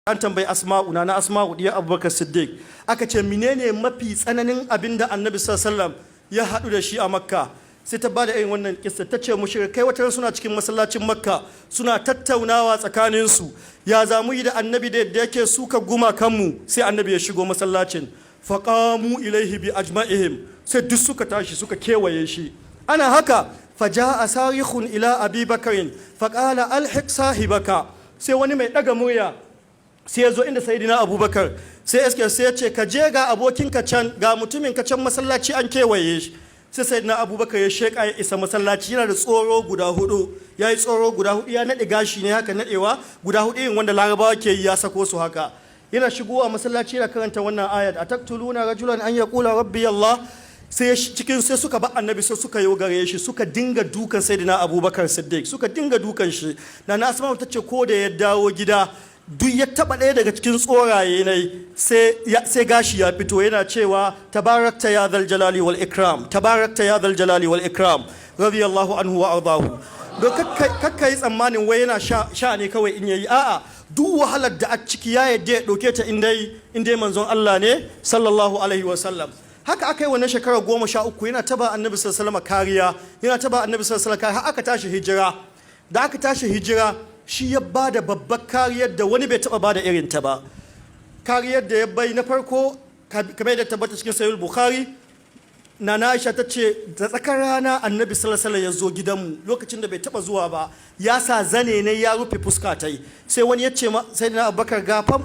an tambayi asma'u na asma'u diya abubakar siddiq aka ce menene mafi tsananin abin da annabi sallallahu alaihi wasallam ya haɗu da shi a makka sai ta bada irin wannan kissa ta ce mushrikai wata suna cikin masallacin makka suna tattaunawa tsakaninsu ya zamu yi da annabi da yadda yake suka gumakanmu sai annabi ya shigo masallacin faqamu ilaihi bi ajma'ihim sai duk suka tashi suka kewaye shi ana haka faja'a sarikhun ila abi bakarin faqala alhiq sahibaka sai wani mai daga murya sai ya zo inda sayidina abubakar sai ya ce ka je ga abokinka can ga mutumin ka can masallaci an kewaye shi sai sayidina abubakar ya sheka ya isa masallaci yana da tsoro guda hudu ya yi tsoro guda hudu ya naɗe gashi ne haka naɗewa guda hudu irin wanda larabawa ke yi ya sako su haka yana shigowa masallaci yana karanta wannan ayat ataktuluna rajulan an yaqula rabbi allah sai cikin sai suka ba annabi sai suka yi gare shi suka dinga dukan sayidina abubakar siddiq suka dinga dukan shi na asma ta ce ko da ya dawo gida duk ya taba ɗaya daga cikin tsoraye ne sai gashi ya fito yana cewa tabarakta ya zal jalali wal ikram tabarakta ya zal jalali wal ikram radiyallahu anhu wa ardahu don kakka yi tsammanin wai yana sha ne kawai in yayi a'a duk wahalar da a ciki ya yadda ya ɗauke ta inda manzon Allah ne sallallahu alaihi wa sallam haka aka yi wannan shekarar 13 yana taba annabi sallallahu alaihi kariya yana taba annabi sallallahu alaihi kariya har aka tashi hijira da aka tashi hijira shi ya ba da babbar kariyar da wani bai taba ba da irin ta ba kariyar da ya bai na farko kamar da tabbata cikin sahih bukhari na Aisha ta ce da tsakar rana annabi sallallahu alaihi ya zo gidanmu lokacin da bai taba zuwa ba ya sa zane ne ya rufe fuska ta yi sai wani ya ce sai na abubakar gafan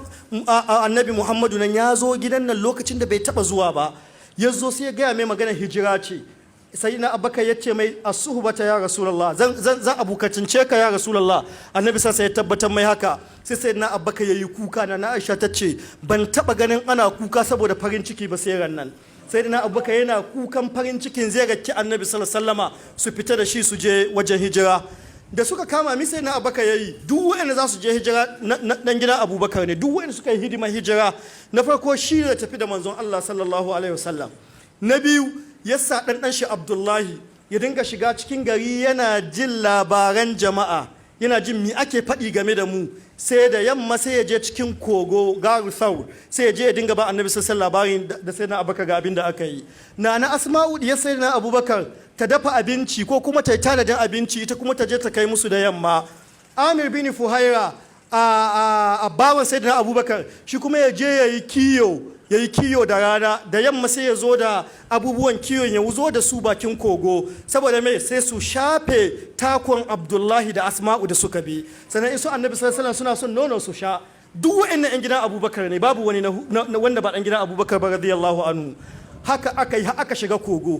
annabi muhammadu nan ya zo gidan nan lokacin da bai taba zuwa ba ya zo sai ya gaya mai magana hijira ce sai na abubakar ya ce mai asuhbata ya rasulullah zan abukacince ka ya rasulullah annabi sai ya tabbatar mai haka sai na abubakar yayi kuka na Aisha ta ce ban taba ganin ana kuka saboda farin ciki ba sai ran nan sai na abubakar yana kukan farin cikin zai raki annabi sallallahu alaihi wasallama su fita da shi su je wajen hijira da suka kama mi sai na abubakar yayi duk wanda za su je hijira dan gidan abubakar ne duk wanda suka yi hidimar hijira na farko shi ne tafi da manzon Allah sallallahu alaihi wasallam na biyu yasa ɗanɗan shi Abdullahi ya dinga shiga cikin gari yana jin labaran jama'a yana jin mi ake faɗi game da mu sai da yamma sai ya je cikin kogo garu sau sai ya je ya dinga ba annabi sassan labarin da sai na abubakar ga abin da aka yi na asma'u ya sai na abubakar ta dafa abinci ko kuma ta yi tanadin abinci ita kuma ta je ta kai musu da yamma amir bin fuhaira a bawan sai na abubakar shi kuma ya je ya yi kiyo da rana da yamma sai ya zo da abubuwan kiyon ya zo da su bakin kogo saboda mai sai su shafe takon abdullahi da asma'u da suka bi sannan isu annabi sallallahu suna son nono su sha duk wa'annan yan gidan abubakar ne babu wani wanda ba dan gidan abubakar ba radiyallahu anhu haka aka shiga kogo